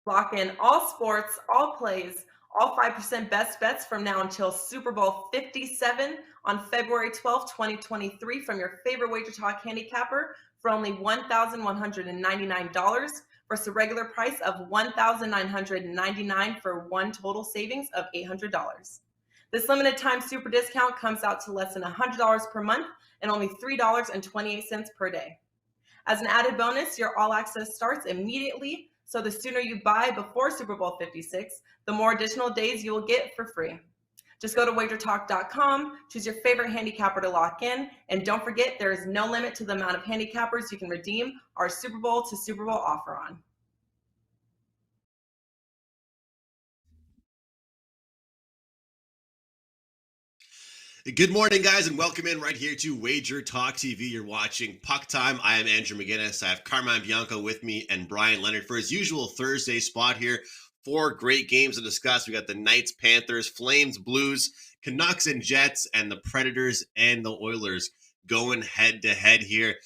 Lock in all sports, all plays, all 5% best bets from now until Super Bowl 57 on February 12th, 2023 from your favorite WagerTalk handicapper for only $1,199 versus a regular price of $1,999 for one total savings of $800. This limited time super discount comes out to less than $100 per month and only $3.28 per day. As an added bonus, your all access starts immediately, so the sooner you buy before Super Bowl 56, the more additional days you will get for free. Just go to wagertalk.com, choose your favorite handicapper to lock in, and don't forget there is no limit to the amount of handicappers you can redeem our Super Bowl to Super Bowl offer on. Good morning, guys, and welcome in right here to WagerTalk TV. You're watching Puck Time. I am Andrew McInnis. I have Carmine and Bianco with me and Brian Leonard for his usual Thursday spot here. 4 great games to discuss. We got the Knights, Panthers, Flames, Blues, Canucks and Jets, and the Predators and the Oilers going head-to-head here.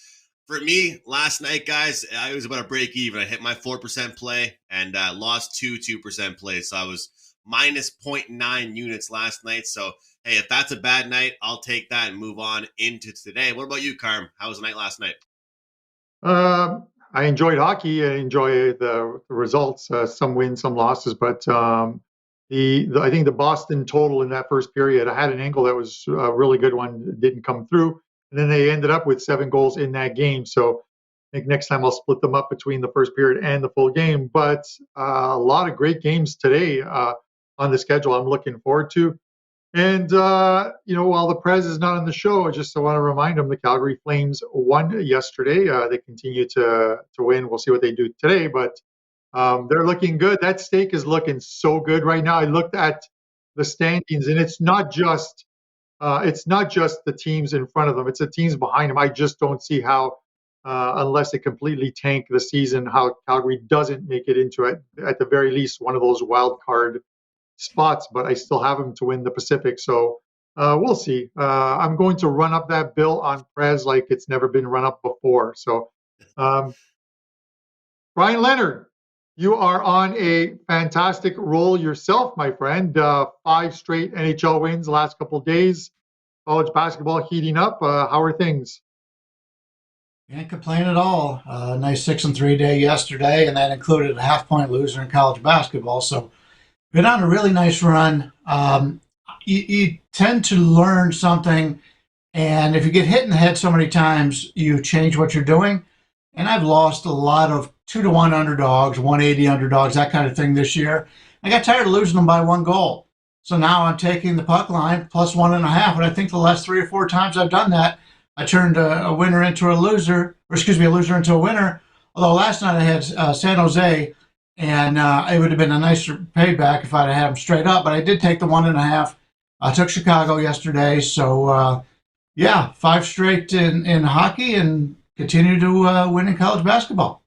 For me, last night, guys, I was about to break even. I hit my 4% play and lost 2% plays. So I was minus 0.9 units last night. So hey, if that's a bad night, I'll take that and move on into today. What about you, Carm? How was the night last night? I enjoyed hockey. I enjoy the results, some wins, some losses. But I think the Boston total in that first period, I had an angle that was a really good one. It didn't come through. And then they ended up with 7 goals in that game. So I think next time I'll split them up between the first period and the full game. But a lot of great games today on the schedule I'm looking forward to. And, while the Prez is not on the show, I just want to remind them the Calgary Flames won yesterday. They continue to win. We'll see what they do today, but they're looking good. That stake is looking so good right now. I looked at the standings, and it's not just the teams in front of them. It's the teams behind them. I just don't see how, unless they completely tank the season, how Calgary doesn't make it into it, at the very least, one of those wild card spots, but I still have them to win the Pacific. So we'll see. I'm going to run up that bill on Prez like it's never been run up before. So Brian Leonard, you are on a fantastic roll yourself, my friend. 5 straight NHL wins the last couple of days. College basketball heating up. How are things? Can't complain at all. Nice 6-3 day yesterday, and that included a half-point loser in college basketball. So been on a really nice run. You tend to learn something, and if you get hit in the head so many times, you change what you're doing. And I've lost a lot of 2-1 underdogs, 180 underdogs, that kind of thing this year. I got tired of losing them by 1 goal. So now I'm taking the puck line plus 1.5. And I think the last 3 or 4 times I've done that, I turned a winner into a loser, a loser into a winner. Although last night I had San Jose, and it would have been a nicer payback if I'd had them straight up. But I did take the 1.5. I took Chicago yesterday. So, 5 straight in hockey and continue to win in college basketball.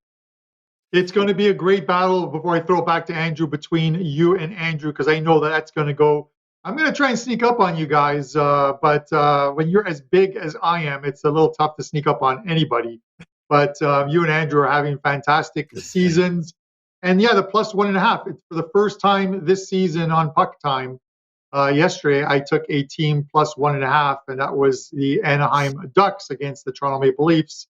It's going to be a great battle before I throw it back to Andrew between you and Andrew, because I know that's going to go. I'm going to try and sneak up on you guys. But when you're as big as I am, it's a little tough to sneak up on anybody. But you and Andrew are having fantastic seasons. And the plus 1.5. It's for the first time this season on Puck Time. Yesterday, I took a team plus 1.5, and that was the Anaheim Ducks against the Toronto Maple Leafs.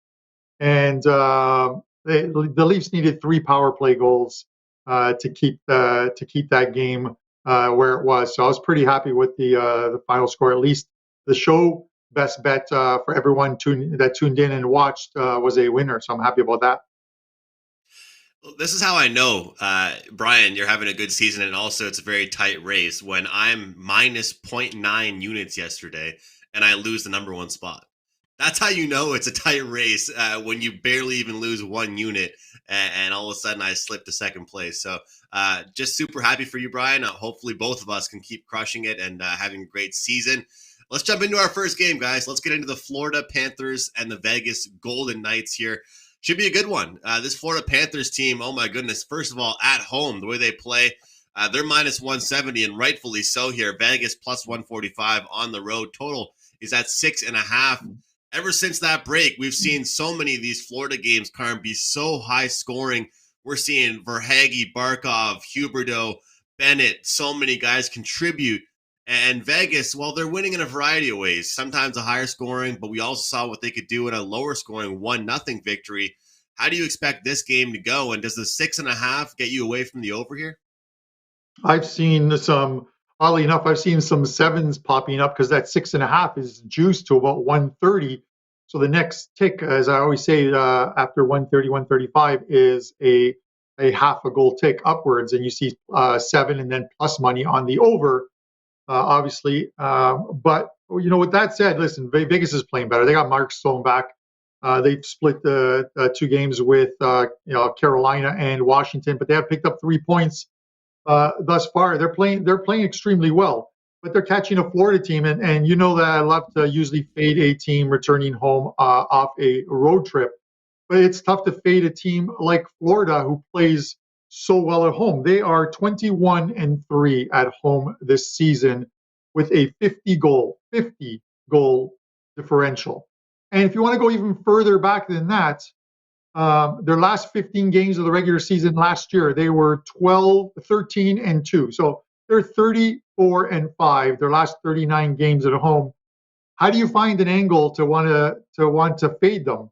And the Leafs needed 3 power play goals to keep that game where it was. So I was pretty happy with the final score. At least the show best bet for everyone that tuned in and watched was a winner. So I'm happy about that. This is how I know, Brian, you're having a good season, and also it's a very tight race when I'm minus 0.9 units yesterday and I lose the number 1 spot. That's how you know it's a tight race when you barely even lose 1 unit and all of a sudden I slip to 2nd place. So just super happy for you, Brian. Hopefully both of us can keep crushing it and having a great season. Let's jump into our first game, guys. Let's get into the Florida Panthers and the Vegas Golden Knights here. Should be a good one. This Florida Panthers team, oh my goodness. First of all, at home, the way they play, they're minus 170, and rightfully so here. Vegas plus 145 on the road. Total is at 6.5. Ever since that break, we've seen so many of these Florida games, Carm, be so high scoring. we're seeing Verhaeghe, Barkov, Huberdeau, Bennett, so many guys contribute. And Vegas, well, they're winning in a variety of ways. Sometimes a higher scoring, but we also saw what they could do in a lower scoring 1-0 victory. How do you expect this game to go? And does the 6.5 get you away from the over here? I've seen some, oddly enough, I've seen some 7s popping up because that 6.5 is juiced to about 130. So the next tick, as I always say, after 130, 135 is a half a goal tick upwards. And you see 7 and then plus money on the over, obviously. But, with that said, listen, Vegas is playing better. They got Mark Stone back. They've split the 2 games with Carolina and Washington, but they have picked up 3 points thus far. They're playing extremely well, but they're catching a Florida team, and you know that I love to usually fade a team returning home off a road trip, but it's tough to fade a team like Florida who plays so well at home. They are 21-3 at home this season with a 50 goal differential. And if you want to go even further back than that, their last 15 games of the regular season last year, they were 13-2. So they're 34-5 their last 39 games at home. How do you find an angle to want to fade them?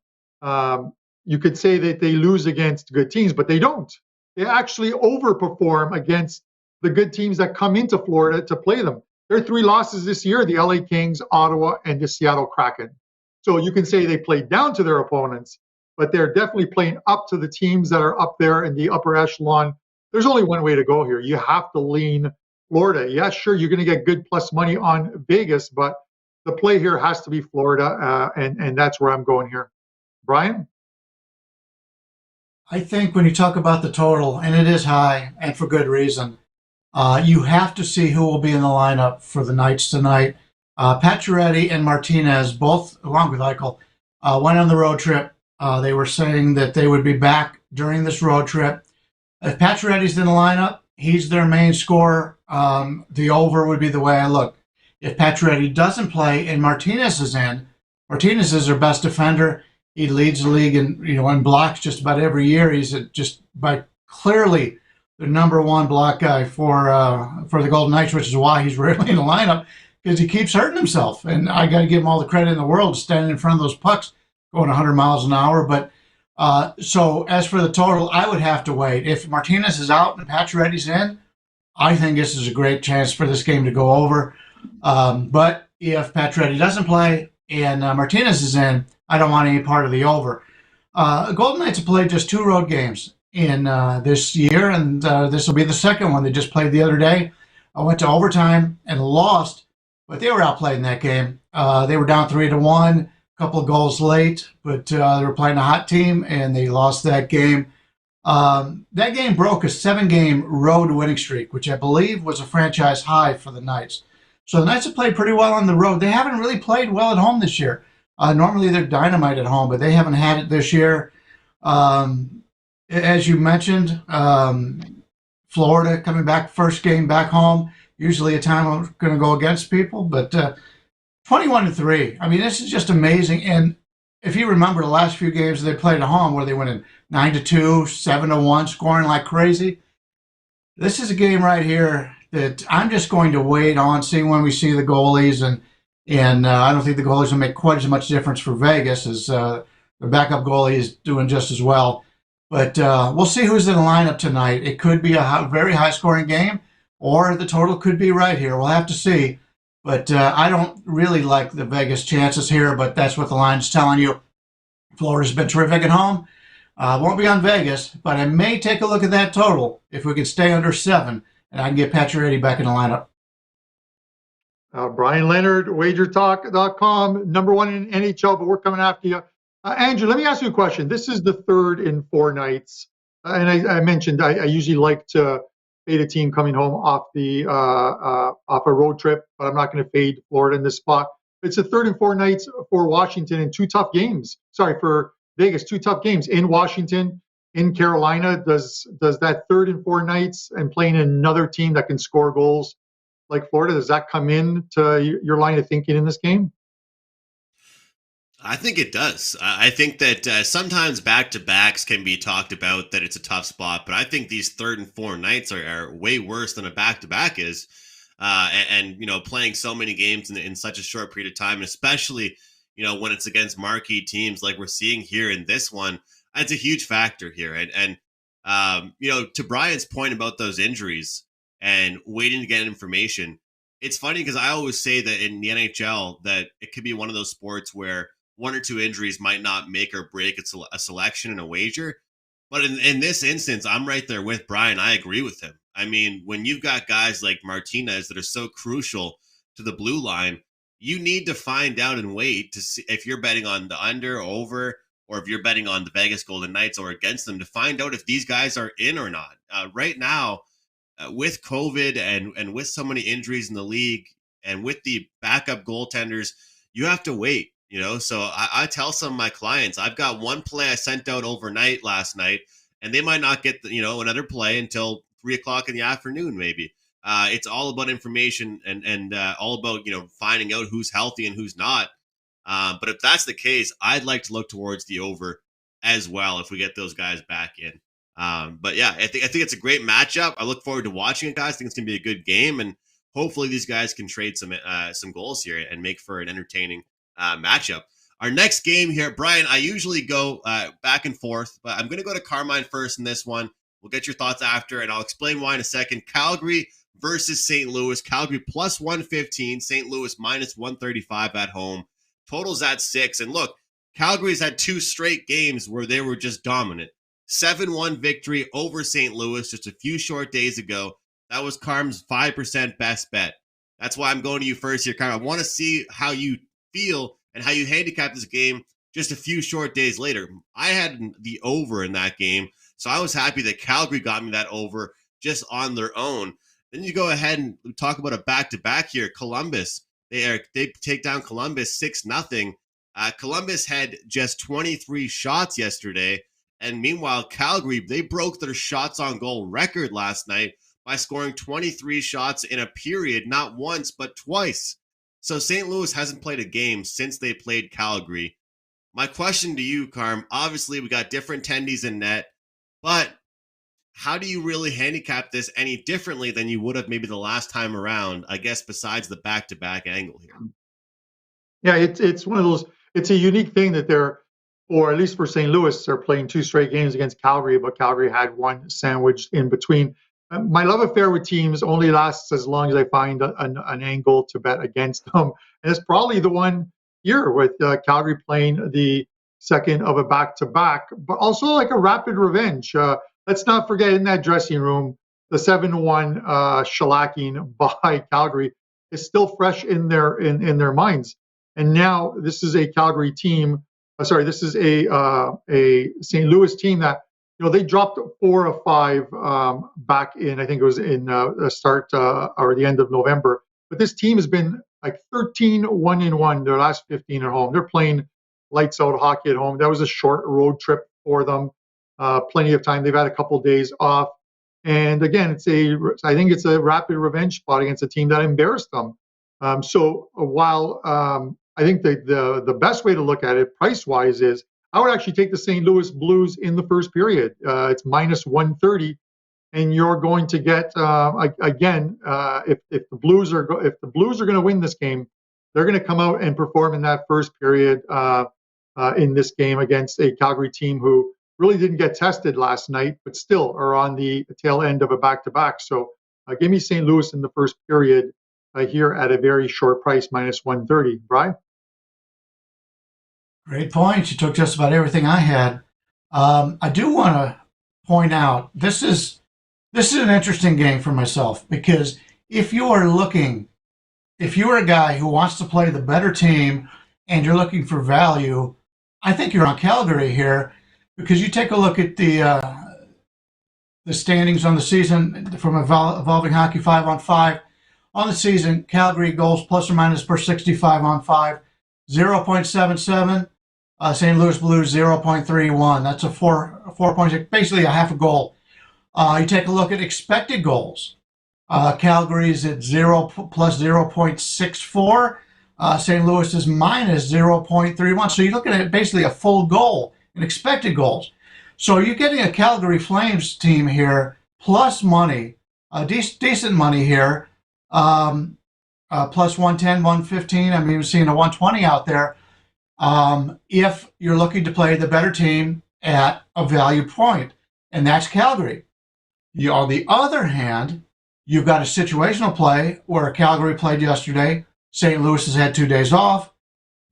You could say that they lose against good teams, but they don't. They actually overperform against the good teams that come into Florida to play them. Their 3 losses this year: the LA Kings, Ottawa, and the Seattle Kraken. So you can say they played down to their opponents, but they're definitely playing up to the teams that are up there in the upper echelon. There's only one way to go here. You have to lean Florida. Yeah, sure, you're going to get good plus money on Vegas, but the play here has to be Florida, and that's where I'm going here. Brian? I think when you talk about the total, and it is high, and for good reason, you have to see who will be in the lineup for the Knights tonight. Pacioretty and Martinez, both, along with Eichel, went on the road trip. They were saying that they would be back during this road trip. If Pacioretty's in the lineup, he's their main scorer. The over would be the way I look. If Pacioretty doesn't play and Martinez is in, Martinez is their best defender. He leads the league in blocks just about every year. He's just by clearly the number 1 block guy for the Golden Knights, which is why he's rarely in the lineup, because he keeps hurting himself. And I got to give him all the credit in the world standing in front of those pucks going 100 miles an hour. But so as for the total, I would have to wait. If Martinez is out and Pacioretty's in, I think this is a great chance for this game to go over. But if Pacioretty doesn't play and Martinez is in, I don't want any part of the over. Golden Knights have played just 2 road games in this year, and this will be the second one. They just played the other day. I went to overtime and lost, but they were outplayed in that game. They were down 3-1, a couple of goals late, but they were playing a hot team, and they lost that game. That game broke a 7-game road winning streak, which I believe was a franchise high for the Knights. So the Knights have played pretty well on the road. They haven't really played well at home this year. Normally they're dynamite at home, but they haven't had it this year. As you mentioned, Florida coming back, first game back home, usually a time I'm going to go against people, but 21-3. I mean, this is just amazing. And if you remember the last few games they played at home where they went in 9-2, 7-1, scoring like crazy, this is a game right here that I'm just going to wait on, see when we see the goalies, and I don't think the goalies will make quite as much difference for Vegas as the backup goalie is doing just as well. But we'll see who's in the lineup tonight. It could be a very high-scoring game, or the total could be right here. We'll have to see. But I don't really like the Vegas chances here, but that's what the line's telling you. Florida's been terrific at home. Won't be on Vegas, but I may take a look at that total if we can stay under 7, and I can get Pacioretty back in the lineup. Brian Leonard, WagerTalk.com, #1 in NHL, but we're coming after you. Andrew, let me ask you a question. This is the 3rd in 4 nights, and I mentioned I usually like to fade a team coming home off a road trip, but I'm not going to fade Florida in this spot. It's the 3rd in 4 nights for Washington and 2 tough games. Sorry, for Vegas, 2 tough games in Washington, in Carolina. Does that 3rd in 4 nights and playing another team that can score goals like Florida, does that come in to your line of thinking in this game? I think it does. I think that sometimes back-to-backs can be talked about that it's a tough spot, but I think these third and fourth nights are way worse than a back-to-back is. Playing so many games in such a short period of time, and especially, when it's against marquee teams like we're seeing here in this one, that's a huge factor here. To Brian's point about those injuries and waiting to get information, it's funny because I always say that in the NHL that it could be one of those sports where one or two injuries might not make or break a selection and a wager. But in this instance, I'm right there with Brian. I agree with him. I mean, when you've got guys like Martinez that are so crucial to the blue line, you need to find out and wait to see if you're betting on the under, over, or if you're betting on the Vegas Golden Knights or against them to find out if these guys are in or not. Right now, with COVID and with so many injuries in the league and with the backup goaltenders, you have to wait. So I tell some of my clients, I've got one play I sent out overnight last night, and they might not get another play until 3:00 in the afternoon, maybe. It's all about information and all about finding out who's healthy and who's not. But if that's the case, I'd like to look towards the over as well if we get those guys back in. But yeah, I think it's a great matchup. I look forward to watching it, guys. I think it's gonna be a good game, and hopefully these guys can trade some goals here and make for an entertaining matchup. Our next game here, Brian, I usually go back and forth, but I'm going to go to Carmine first in this one. We'll get your thoughts after, and I'll explain why in a second. Calgary versus St. Louis. Calgary plus 115, St. Louis minus 135 at home. Total's at 6. And look, Calgary's had 2 straight games where they were just dominant. 7-1 victory over St. Louis just a few short days ago. That was Carm's 5% best bet. That's why I'm going to you first here, Carm. I want to see how you feel and how you handicap this game just a few short days later. I had the over in that game, so I was happy that Calgary got me that over just on their own. Then you go ahead and talk about a back-to-back here. Columbus, they take down Columbus 6-0. Columbus had just 23 shots yesterday, and meanwhile, Calgary, they broke their shots on goal record last night by scoring 23 shots in a period, not once, but twice. So St. Louis hasn't played a game since they played Calgary. My question to you, Carm, obviously we got different tendies in net, but how do you really handicap this any differently than you would have maybe the last time around, I guess, besides the back-to-back angle here? Yeah, it's one of those, it's a unique thing that or at least for St. Louis, they're playing 2 straight games against Calgary, but Calgary had one sandwiched in between. My love affair with teams only lasts as long as I find an angle to bet against them. And it's probably the one here with Calgary playing the second of a back-to-back, but also like a rapid revenge. Let's not forget in that dressing room, the 7-1 shellacking by Calgary is still fresh in their minds. And now this is a Calgary team. This is a St. Louis team that they dropped 4 of 5 back in, I think it was in the start or the end of November. But this team has been like 13-1-1 their last 15 at home. They're playing lights out hockey at home. That was a short road trip for them. Plenty of time. They've had a couple of days off. And again, I think it's a rapid revenge spot against a team that embarrassed them. So while I think the best way to look at it price-wise is I would actually take the St. Louis Blues in the first period. It's minus 130, and you're going to get again if the Blues are going to win this game, they're going to come out and perform in that first period in this game against a Calgary team who really didn't get tested last night, but still are on the tail end of a back-to-back. So give me St. Louis in the first period here at a very short price, minus 130. Brian? Great points. You took just about everything I had. I do want to point out this is an interesting game for myself, because if you are a guy who wants to play the better team and you're looking for value, I think you're on Calgary here, because you take a look at the standings on the season from Evolving Hockey 5-on-5. On the season, Calgary goals plus or minus per 65 on 5, 0.77. St. Louis Blues 0.31. That's a 4 points, basically a half a goal. You take a look at expected goals. Calgary's at 0 plus 0.64. St. Louis is minus 0.31. So you're looking at basically a full goal in expected goals. So you're getting a Calgary Flames team here plus money, decent money here, plus 110, 115. I mean, we're seeing a 120 out there. If you're looking to play the better team at a value point, and that's Calgary. On the other hand, you've got a situational play where Calgary played yesterday. St. Louis has had 2 days off.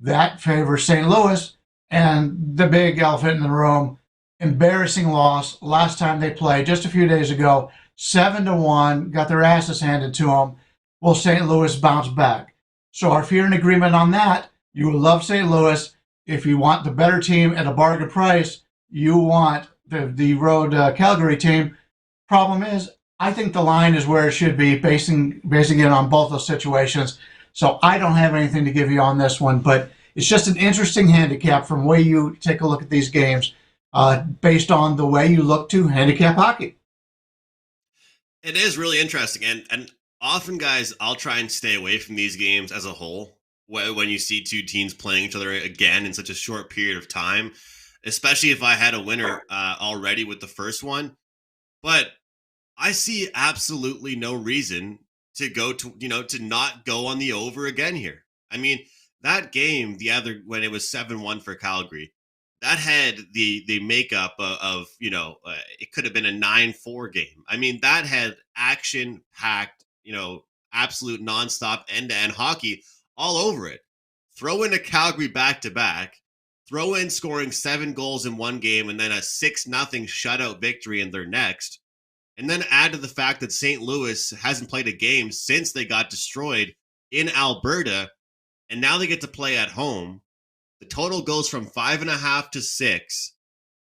That favors St. Louis. And the big elephant in the room, embarrassing loss last time they played just a few days ago, 7-1, got their asses handed to them. Will St. Louis bounce back? So if you're in agreement on that, you love St. Louis. If you want the better team at a bargain price, you want the road Calgary team. Problem is, I think the line is where it should be, basing it on both those situations. So I don't have anything to give you on this one, but it's just an interesting handicap from the way you take a look at these games based on the way you look to handicap hockey. It is really interesting. And often, guys, I'll try and stay away from these games as a whole when you see two teams playing each other again in such a short period of time, especially if I had a winner already with the first one. But I see absolutely no reason to go to, to not go on the over again here. I mean, that game, when it was 7-1 for Calgary, that had the makeup of it could have been a 9-4 game. I mean, that had action-packed, absolute nonstop end-to-end hockey all over it. Throw in a Calgary back-to-back, throw in scoring 7 goals in one game and then a 6-0 shutout victory in their next, and then add to the fact that St. Louis hasn't played a game since they got destroyed in Alberta, and now they get to play at home. The total goes from 5.5 to 6.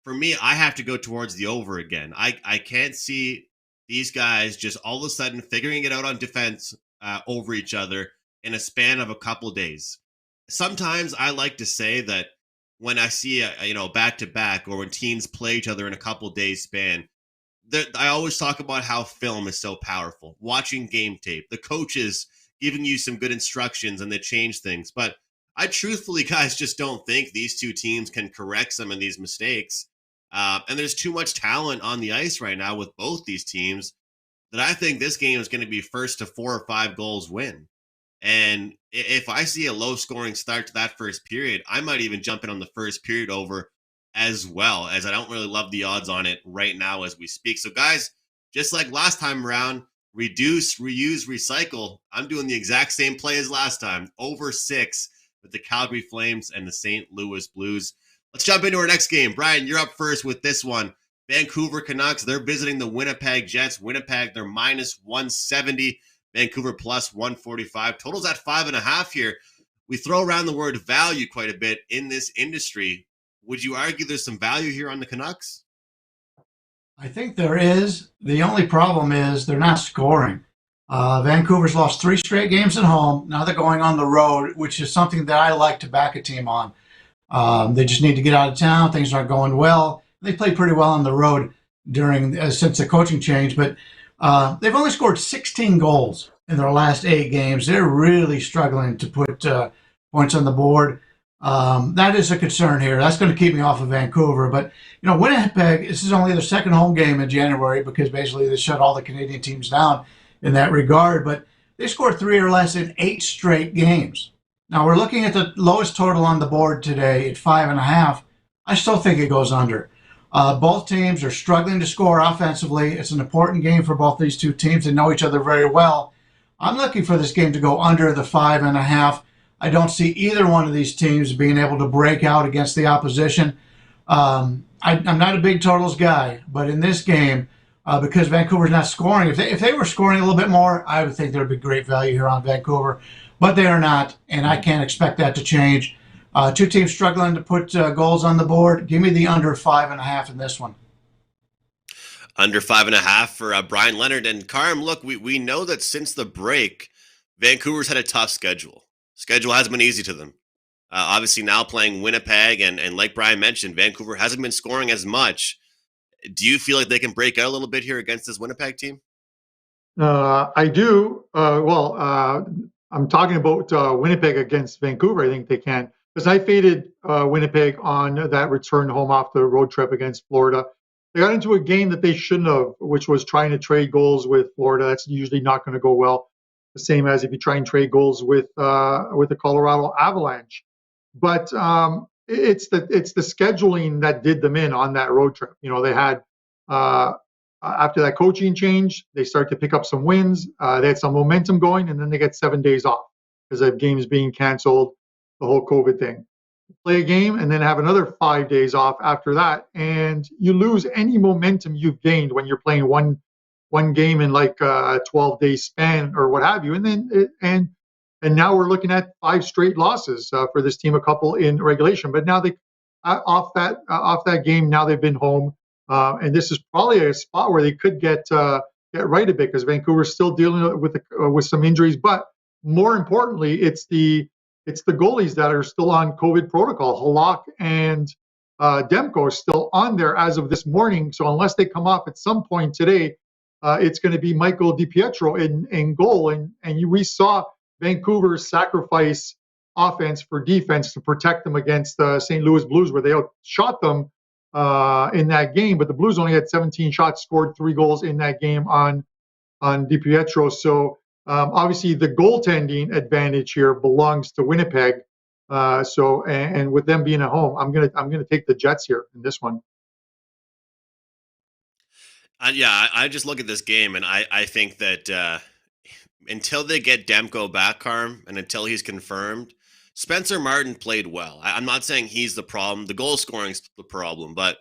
For me, I have to go towards the over again. I can't see these guys just all of a sudden figuring it out on defense over each other in a span of a couple days. Sometimes I like to say that when I see a back-to-back or when teams play each other in a couple days span, I always talk about how film is so powerful. Watching game tape, the coaches giving you some good instructions and they change things. But I truthfully, guys, just don't think these two teams can correct some of these mistakes. And there's too much talent on the ice right now with both these teams that I think this game is going to be first to 4 or 5 goals win. And if I see a low-scoring start to that first period, I might even jump in on the first period over as well, as I don't really love the odds on it right now as we speak. So, guys, just like last time around, reduce, reuse, recycle. I'm doing the exact same play as last time, over 6 with the Calgary Flames and the St. Louis Blues. Let's jump into our next game. Brian, you're up first with this one. Vancouver Canucks, they're visiting the Winnipeg Jets. Winnipeg, they're minus 170. Vancouver plus 145. Total's at 5.5 here. We throw around the word value quite a bit in this industry. Would you argue there's some value here on the Canucks? I think there is. The only problem is they're not scoring. Vancouver's lost 3 straight games at home. Now they're going on the road, which is something that I like to back a team on. They just need to get out of town. Things aren't going well. They played pretty well on the road since the coaching change, but they've only scored 16 goals in their last 8 games. They're really struggling to put points on the board. That is a concern here. That's going to keep me off of Vancouver. But, Winnipeg, this is only their second home game in January because basically they shut all the Canadian teams down in that regard. But they scored 3 or less in 8 straight games. Now, we're looking at the lowest total on the board today at 5.5. I still think it goes under. Both teams are struggling to score offensively. It's an important game for both these two teams. They know each other very well. I'm looking for this game to go under the 5.5. I don't see either one of these teams being able to break out against the opposition. I'm not a big totals guy, but in this game, because Vancouver's not scoring, if they were scoring a little bit more, I would think there would be great value here on Vancouver. But they are not, and I can't expect that to change. Two teams struggling to put goals on the board. Give me the under 5.5 in this one. Under 5.5 for Brian Leonard. And Carm, look, we know that since the break, Vancouver's had a tough schedule. Schedule hasn't been easy to them. Obviously now playing Winnipeg, and like Brian mentioned, Vancouver hasn't been scoring as much. Do you feel like they can break out a little bit here against this Winnipeg team? I do. I'm talking about Winnipeg against Vancouver. I think they can, because I faded Winnipeg on that return home off the road trip against Florida. They got into a game that they shouldn't have, which was trying to trade goals with Florida. That's usually not going to go well. The same as if you try and trade goals with the Colorado Avalanche. But it's the scheduling that did them in on that road trip. They had after that coaching change, they start to pick up some wins. They had some momentum going, and then they get 7 days off because of games being canceled, the whole COVID thing. Play a game and then have another 5 days off after that, and you lose any momentum you've gained when you're playing one game in like a 12-day span or what have you. And now we're looking at 5 straight losses for this team, a couple in regulation. But now they off that game. Now they've been home. And this is probably a spot where they could get right a bit, because Vancouver's still dealing with some injuries. But more importantly, it's the goalies that are still on COVID protocol. Halak and Demko are still on there as of this morning. So unless they come off at some point today, it's going to be Michael DiPietro in goal. And we saw Vancouver sacrifice offense for defense to protect them against St. Louis Blues, where they outshot them in that game, but the Blues only had 17 shots, scored 3 goals in that game on DiPietro. So obviously the goaltending advantage here belongs to Winnipeg. And with them being at home, I'm gonna take the Jets here in this one. I just look at this game and I think that until they get Demko back, Carm, and until he's confirmed, Spencer Martin played well. I'm not saying he's the problem. The goal scoring's the problem, but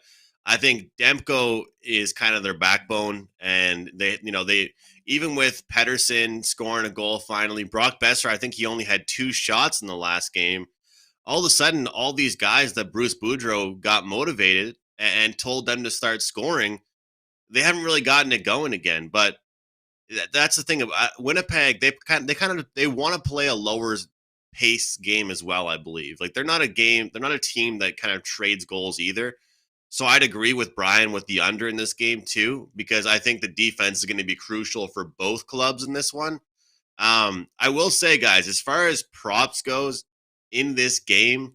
I think Demko is kind of their backbone. And they even with Pettersson scoring a goal finally, Brock Besser, I think he only had 2 shots in the last game. All of a sudden, all these guys that Bruce Boudreau got motivated and told them to start scoring, they haven't really gotten it going again. But that's the thing about Winnipeg. They want to play a lower pace game as well, I believe. Like they're not a team that kind of trades goals either. So I'd agree with Brian with the under in this game too, because I think the defense is going to be crucial for both clubs in this one. I will say, guys, as far as props goes in this game,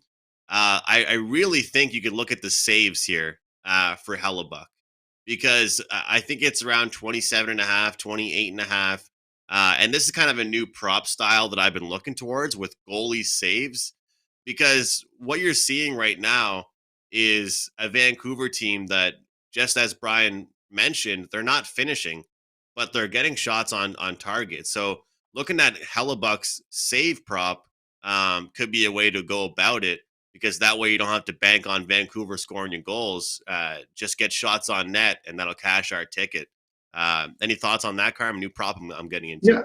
I really think you could look at the saves here for Hellebuck, because I think it's around 27.5, 28.5. And this is kind of a new prop style that I've been looking towards with goalie saves, because what you're seeing right now is a Vancouver team that, just as Brian mentioned, they're not finishing, but they're getting shots on target. So looking at Hellebuck's save prop could be a way to go about it, because that way you don't have to bank on Vancouver scoring your goals. Just get shots on net, and that'll cash our ticket. Any thoughts on that, Carm? New prop I'm getting into. Yeah.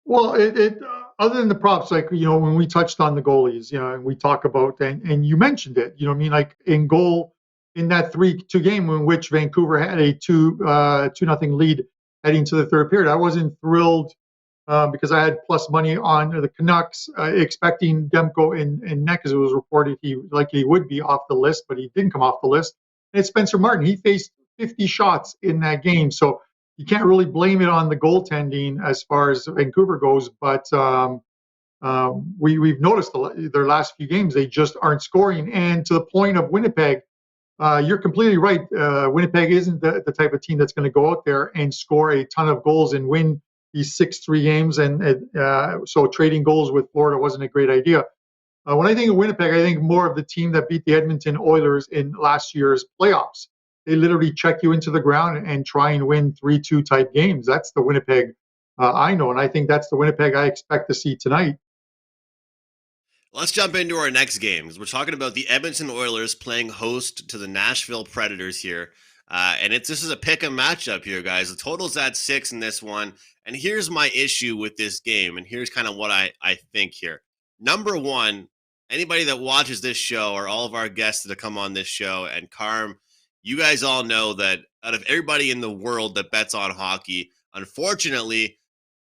Well, it other than the props, like, when we touched on the goalies, and we talk about, and you mentioned it, I mean, like in goal in that 3-2 game in which Vancouver had a 2-0 lead heading to the third period, I wasn't thrilled because I had plus money on the Canucks, expecting Demko in net, because it was reported he would be off the list, but he didn't come off the list. And it's Spencer Martin. He faced 50 shots in that game, so you can't really blame it on the goaltending as far as Vancouver goes. But we've noticed their last few games, they just aren't scoring. And to the point of Winnipeg, you're completely right. Winnipeg isn't the type of team that's going to go out there and score a ton of goals and win these 6-3 games. And so trading goals with Florida wasn't a great idea. When I think of Winnipeg, I think more of the team that beat the Edmonton Oilers in last year's playoffs. They literally check you into the ground and try and win 3-2 type games. That's the Winnipeg I know, and I think that's the Winnipeg I expect to see tonight. Let's jump into our next games. We're talking about the Edmonton Oilers playing host to the Nashville Predators here. And this is a pick-em matchup here, guys. The total's at 6 in this one. And here's my issue with this game, and here's kind of what I think here. Number one, anybody that watches this show, or all of our guests that come on this show, and Carm, you guys all know that out of everybody in the world that bets on hockey, unfortunately,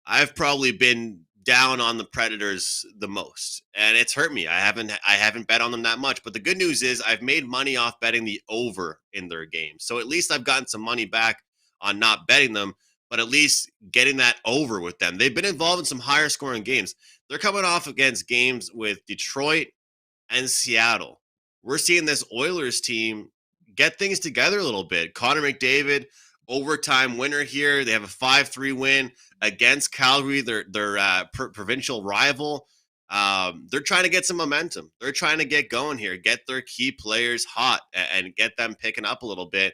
I've probably been down on the Predators the most, and it's hurt me. I haven't bet on them that much, but the good news is I've made money off betting the over in their game. So at least I've gotten some money back on not betting them. but at least getting that over with them. They've been involved in some higher scoring games. They're coming off against games with Detroit and Seattle. We're seeing this Oilers team get things together a little bit. Connor McDavid, overtime winner here. They have a 5-3 win against Calgary, their provincial rival. They're trying to get some momentum. They're trying to get going here, get their key players hot and get them picking up a little bit.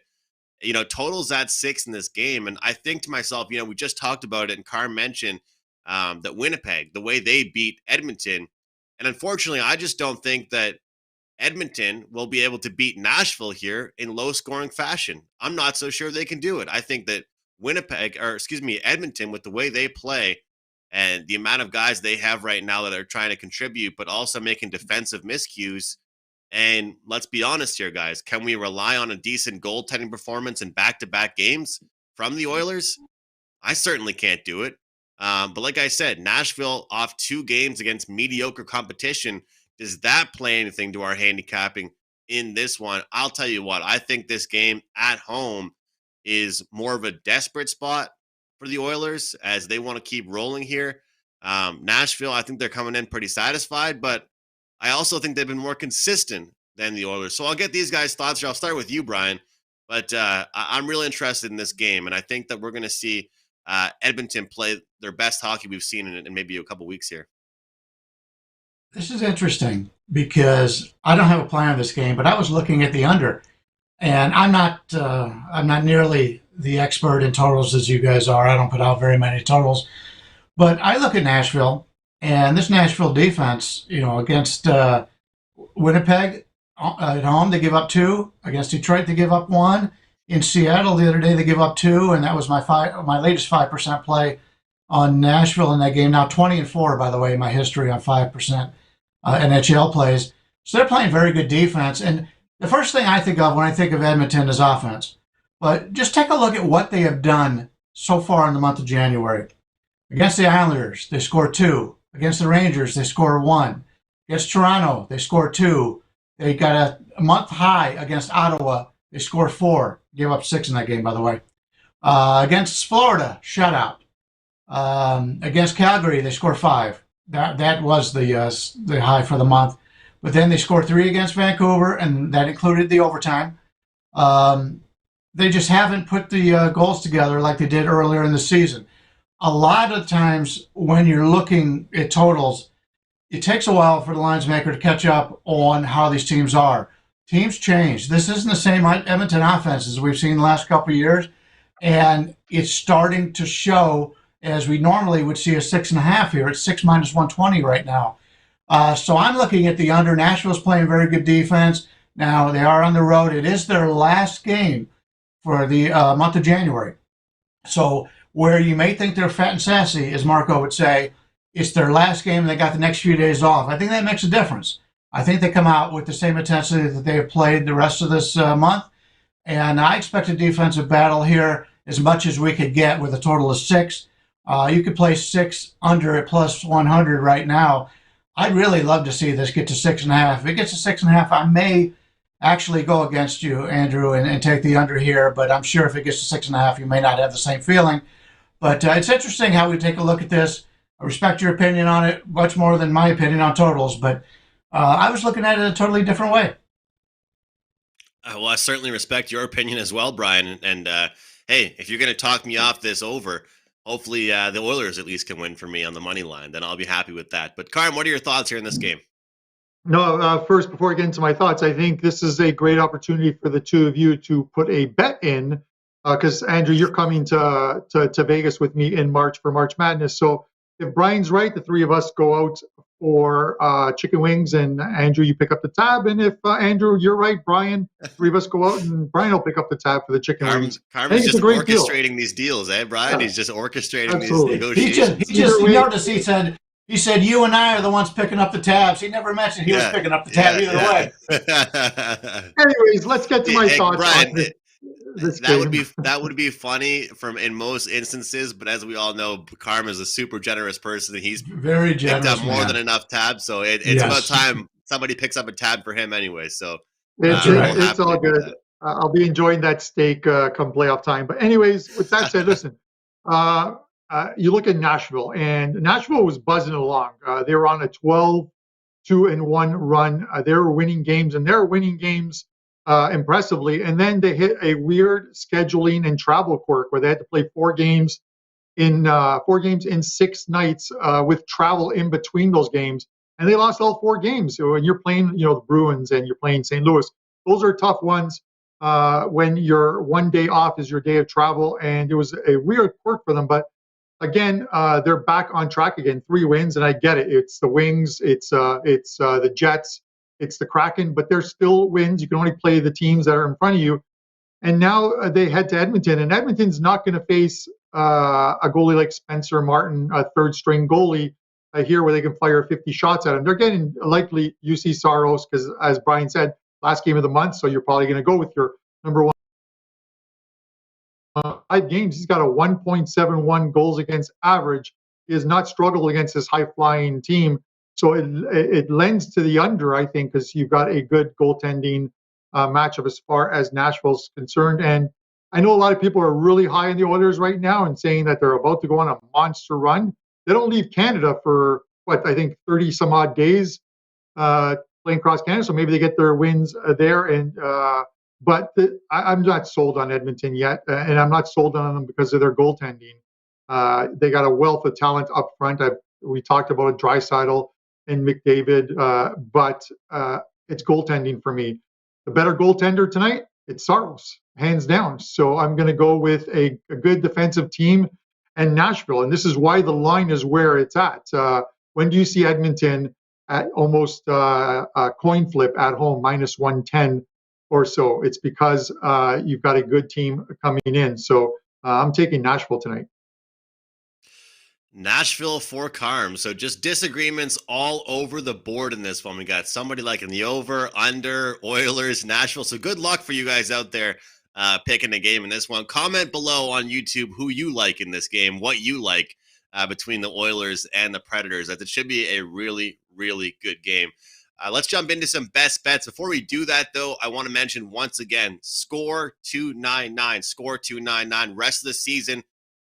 Totals at 6 in this game. And I think to myself, we just talked about it, and Carm mentioned that Winnipeg, the way they beat Edmonton. And unfortunately, I just don't think that Edmonton will be able to beat Nashville here in low-scoring fashion. I'm not so sure they can do it. I think that Edmonton, with the way they play and the amount of guys they have right now that are trying to contribute, but also making defensive miscues. And let's be honest here, guys. Can we rely on a decent goaltending performance in back-to-back games from the Oilers? I certainly can't do it. But like I said, Nashville off 2 games against mediocre competition. Does that play anything to our handicapping in this one? I'll tell you what, I think this game at home is more of a desperate spot for the Oilers as they want to keep rolling here. Nashville, I think they're coming in pretty satisfied, but I also think they've been more consistent than the Oilers. So I'll get these guys' thoughts here. I'll start with you, Brian. But I'm really interested in this game, and I think that we're going to see Edmonton play their best hockey we've seen in maybe a couple weeks here. This is interesting because I don't have a plan on this game, but I was looking at the under, and I'm not nearly the expert in totals as you guys are. I don't put out very many totals, but I look at Nashville, and this Nashville defense, against Winnipeg at home, they give up 2. Against Detroit, they give up 1. In Seattle the other day, they give up 2, and that was my latest 5% play on Nashville in that game. Now 20-4, by the way, my history on 5% NHL plays. So they're playing very good defense. And the first thing I think of when I think of Edmonton is offense. But just take a look at what they have done so far in the month of January. Against the Islanders, they scored 2. Against the Rangers, they scored 1. Against Toronto, they scored 2. They got a month high against Ottawa. They scored 4. Gave up 6 in that game, by the way. Against Florida, shutout. Against Calgary, they scored 5. That was the high for the month. But then they scored 3 against Vancouver, and that included the overtime. They just haven't put the goals together like they did earlier in the season. A lot of times when you're looking at totals, it takes a while for the lines maker to catch up on how these teams are. Teams change. This isn't the same Edmonton offense as we've seen the last couple of years, and it's starting to show as we normally would see a 6.5 here. It's 6 minus 120 right now. So I'm looking at the under. Nashville's playing very good defense. Now, they are on the road. It is their last game for the month of January. So where you may think they're fat and sassy, as Marco would say, it's their last game and they got the next few days off. I think that makes a difference. I think they come out with the same intensity that they have played the rest of this month. And I expect a defensive battle here as much as we could get with a total of 6. You could play 6 under at plus 100 right now. I'd really love to see this get to 6.5. If it gets to 6.5, I may actually go against you, Andrew, and take the under here. But I'm sure if it gets to 6.5, you may not have the same feeling. But it's interesting how we take a look at this. I respect your opinion on it much more than my opinion on totals. But I was looking at it a totally different way. Well, I certainly respect your opinion as well, Brian. And hey, if you're going to talk me off this over, hopefully the Oilers at least can win for me on the money line. Then I'll be happy with that. But Carm, what are your thoughts here in this game? No, first, before I get into my thoughts, I think this is a great opportunity for the two of you to put a bet in because, Andrew, you're coming to Vegas with me in March for March Madness. So if Brian's right, the three of us go out for chicken wings, and Andrew, you pick up the tab. And if Andrew, you're right, Brian, three of us go out, and Brian will pick up the tab for the chicken wings. Carmen's just orchestrating these deals, eh, Brian? Yeah. He's just orchestrating these negotiations. You notice he said you and I are the ones picking up the tabs. He never mentioned he was picking up the tab either way. Anyways, let's get to my thoughts. Brian, that would be funny in most instances, but as we all know, Carm is a super generous person. He's very generous, picked up more than enough tabs, so it's about time somebody picks up a tab for him anyway. So it's all good. I'll be enjoying that steak come playoff time. But anyways, with that said, listen, You look at Nashville, and Nashville was buzzing along. They were on a 12-2-1 run. They were winning games, and they're winning games impressively. And then they hit a weird scheduling and travel quirk where they had to play 4 games in 6 nights with travel in between those games, and they lost all 4 games. So when you're playing, the Bruins and you're playing St. Louis, those are tough ones. When your one day off is your day of travel, and it was a weird quirk for them, but again, they're back on track again. 3 wins, and I get it. It's the Wings, it's the Jets, it's the Kraken, but they're still wins. You can only play the teams that are in front of you. And now they head to Edmonton, and Edmonton's not going to face a goalie like Spencer Martin, a third-string goalie here, where they can fire 50 shots at him. They're getting likely UC Saros because, as Brian said, last game of the month, so you're probably going to go with your number 1. 5 games, he's got a 1.71 goals against average. He has not struggled against this high-flying team. So it lends to the under, I think, because you've got a good goaltending matchup as far as Nashville's concerned. And I know a lot of people are really high in the Oilers right now and saying that they're about to go on a monster run. They don't leave Canada for, I think 30 some odd days playing across Canada. So maybe they get their wins there. But I'm not sold on Edmonton yet. And I'm not sold on them because of their goaltending. They got a wealth of talent up front. We talked about Draisaitl and McDavid, but it's goaltending for me. The better goaltender tonight, it's Saros, hands down. So I'm going to go with a good defensive team and Nashville. And this is why the line is where it's at. When do you see Edmonton at almost a coin flip at home, -110 or so? It's because you've got a good team coming in. So I'm taking Nashville tonight. Nashville for Carm. So just disagreements all over the board in this one. We got somebody liking the over, under, Oilers, Nashville. So good luck for you guys out there picking a game in this one. Comment below on YouTube who you like in this game, what you like between the Oilers and the Predators. That it should be a really, really good game. Let's jump into some best bets. Before we do that, though, I want to mention once again, Score 299, Score 299, rest of the season.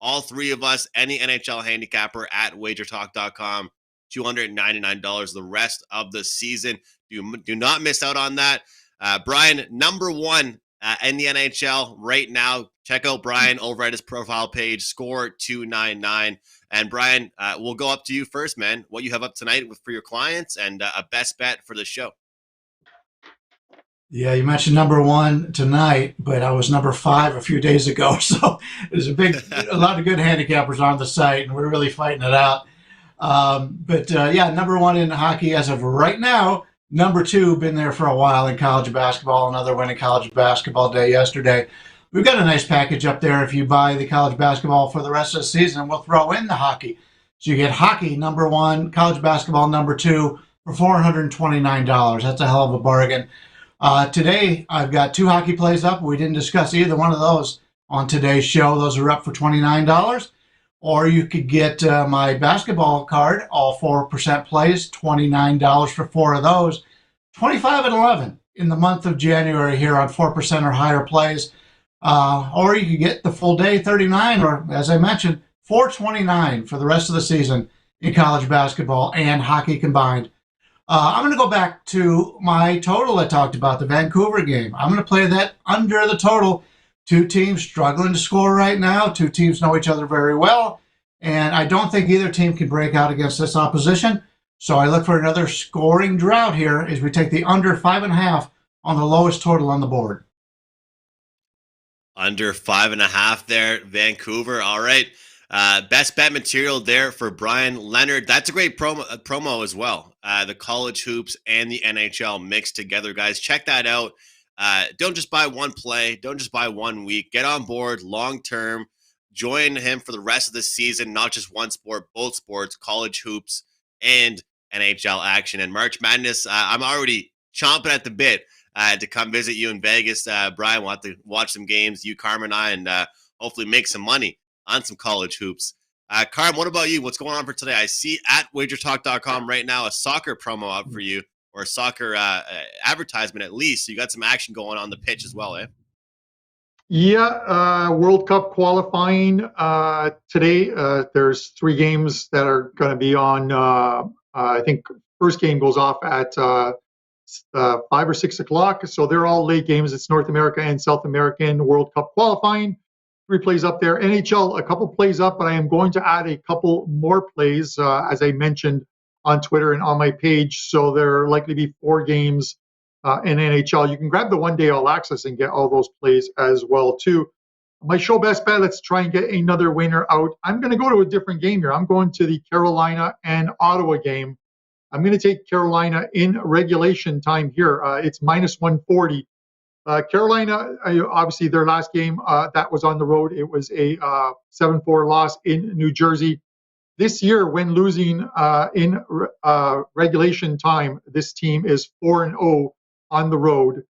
All 3 of us, any NHL handicapper at WagerTalk.com, $299 the rest of the season. Do not miss out on that. Brian, number 1 in the NHL right now. Check out Brian over at his profile page, Score 299. And Brian, we'll go up to you first, man. What you have up tonight for your clients and a best bet for the show. Yeah, you mentioned number 1 tonight, but I was number 5 a few days ago. So there's a lot of good handicappers on the site, and we're really fighting it out. Yeah, number 1 in hockey as of right now. Number 2, been there for a while in college basketball. Another win in college basketball day yesterday. We've got a nice package up there if you buy the college basketball for the rest of the season. We'll throw in the hockey. So you get hockey number 1, college basketball number 2 for $429. That's a hell of a bargain. Today, I've got 2 hockey plays up. We didn't discuss either one of those on today's show. Those are up for $29. Or you could get my basketball card, all 4% plays, $29 for 4 of those. 25 and 11 in the month of January here on 4% or higher plays. Or you could get the full day, 39, or as I mentioned, $429 for the rest of the season in college basketball and hockey combined. I'm going to go back to my total I talked about, the Vancouver game. I'm going to play that under the total. 2 teams struggling to score right now. 2 teams know each other very well. And I don't think either team can break out against this opposition. So I look for another scoring drought here as we take the under 5.5 on the lowest total on the board. Under 5.5 there, Vancouver. All right. Best bet material there for Brian Leonard. That's a great promo as well. The college hoops and the NHL mixed together, guys. Check that out. Don't just buy one play. Don't just buy 1 week. Get on board long term. Join him for the rest of the season, not just one sport, both sports, college hoops and NHL action. And March Madness, I'm already chomping at the bit to come visit you in Vegas. Brian, we'll have to watch some games, you, Carmine, and I, and hopefully make some money on some college hoops. Carm, what about you? What's going on for today? I see at WagerTalk.com right now a soccer promo up for you, or a soccer advertisement at least. So you got some action going on the pitch as well, eh? Yeah, World Cup qualifying today. There's 3 games that are going to be on. I think first game goes off at 5 or 6 o'clock. So they're all late games. It's North America and South American World Cup qualifying. 3 plays up there. NHL, a couple plays up, but I am going to add a couple more plays, as I mentioned on Twitter and on my page. So there are likely to be 4 games in NHL. You can grab the 1-day all access and get all those plays as well too. My show best bet, let's try and get another winner out. I'm going to go to a different game here. I'm going to the Carolina and Ottawa game. I'm going to take Carolina in regulation time here. It's minus 140. Carolina, obviously their last game that was on the road. It was a 7-4 loss in New Jersey. This year, when losing in regulation time, this team is 4-0 on the road,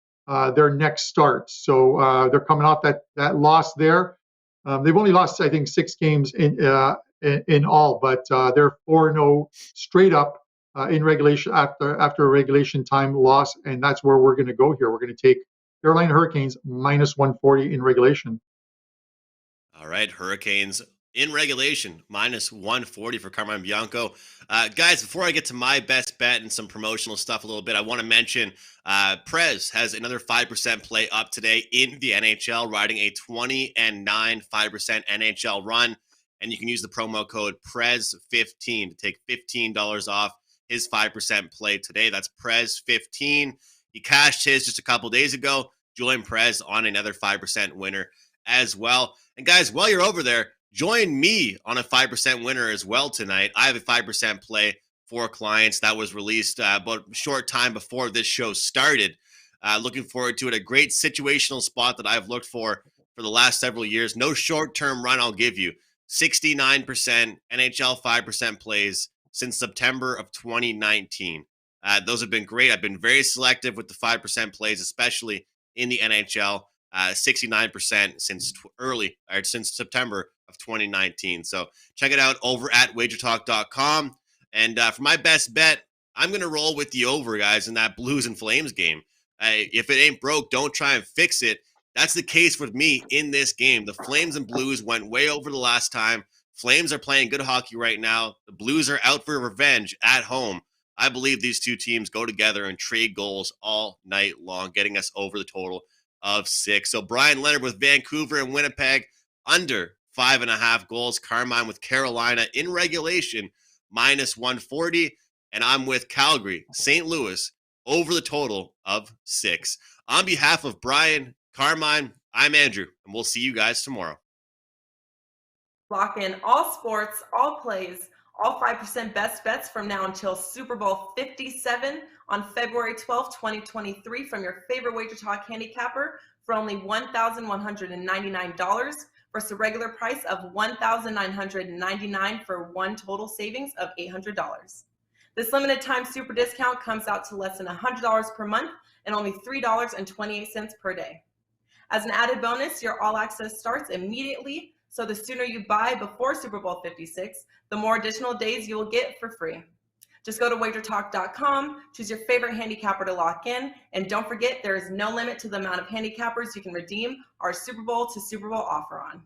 their next start. So they're coming off that loss there. They've only lost, I think, 6 games in all, but they're 4-0 straight up in regulation after a regulation time loss, and that's where we're going to go here. We're going to take Carolina Hurricanes minus 140 in regulation. All right, Hurricanes in regulation, minus 140 for Carmine and Bianco. Guys, before I get to my best bet and some promotional stuff a little bit, I want to mention Prez has another 5% play up today in the NHL, riding a 20-9 5% NHL run. And you can use the promo code PREZ15 to take $15 off his 5% play today. That's PREZ15. He cashed his just a couple days ago. Join Prez on another 5% winner as well. And guys, while you're over there, join me on a 5% winner as well tonight. I have a 5% play for clients that was released about a short time before this show started. Looking forward to it. A great situational spot that I've looked for the last several years. No short-term run I'll give you. 69% NHL 5% plays since September of 2019. Those have been great. I've been very selective with the 5% plays, especially in the NHL. 69% since since September of 2019. So check it out over at WagerTalk.com. And for my best bet, I'm going to roll with the over, guys, in that Blues and Flames game. If it ain't broke, don't try and fix it. That's the case with me in this game. The Flames and Blues went way over the last time. Flames are playing good hockey right now. The Blues are out for revenge at home. I believe these two teams go together and trade goals all night long, getting us over the total of 6. So Brian Leonard with Vancouver and Winnipeg under 5.5 goals. Carmine with Carolina in regulation minus 140. And I'm with Calgary, St. Louis over the total of 6. On behalf of Brian, Carmine, I'm Andrew, and we'll see you guys tomorrow. Lock in all sports, all plays, all 5% best bets from now until Super Bowl 57 on February 12, 2023 from your favorite WagerTalk handicapper for only $1,199 versus a regular price of $1,999 for one total savings of $800. This limited time super discount comes out to less than $100 per month and only $3.28 per day. As an added bonus, your all access starts immediately, so the sooner you buy before Super Bowl 56, the more additional days you will get for free. Just go to WagerTalk.com, choose your favorite handicapper to lock in, and don't forget there is no limit to the amount of handicappers you can redeem our Super Bowl to Super Bowl offer on.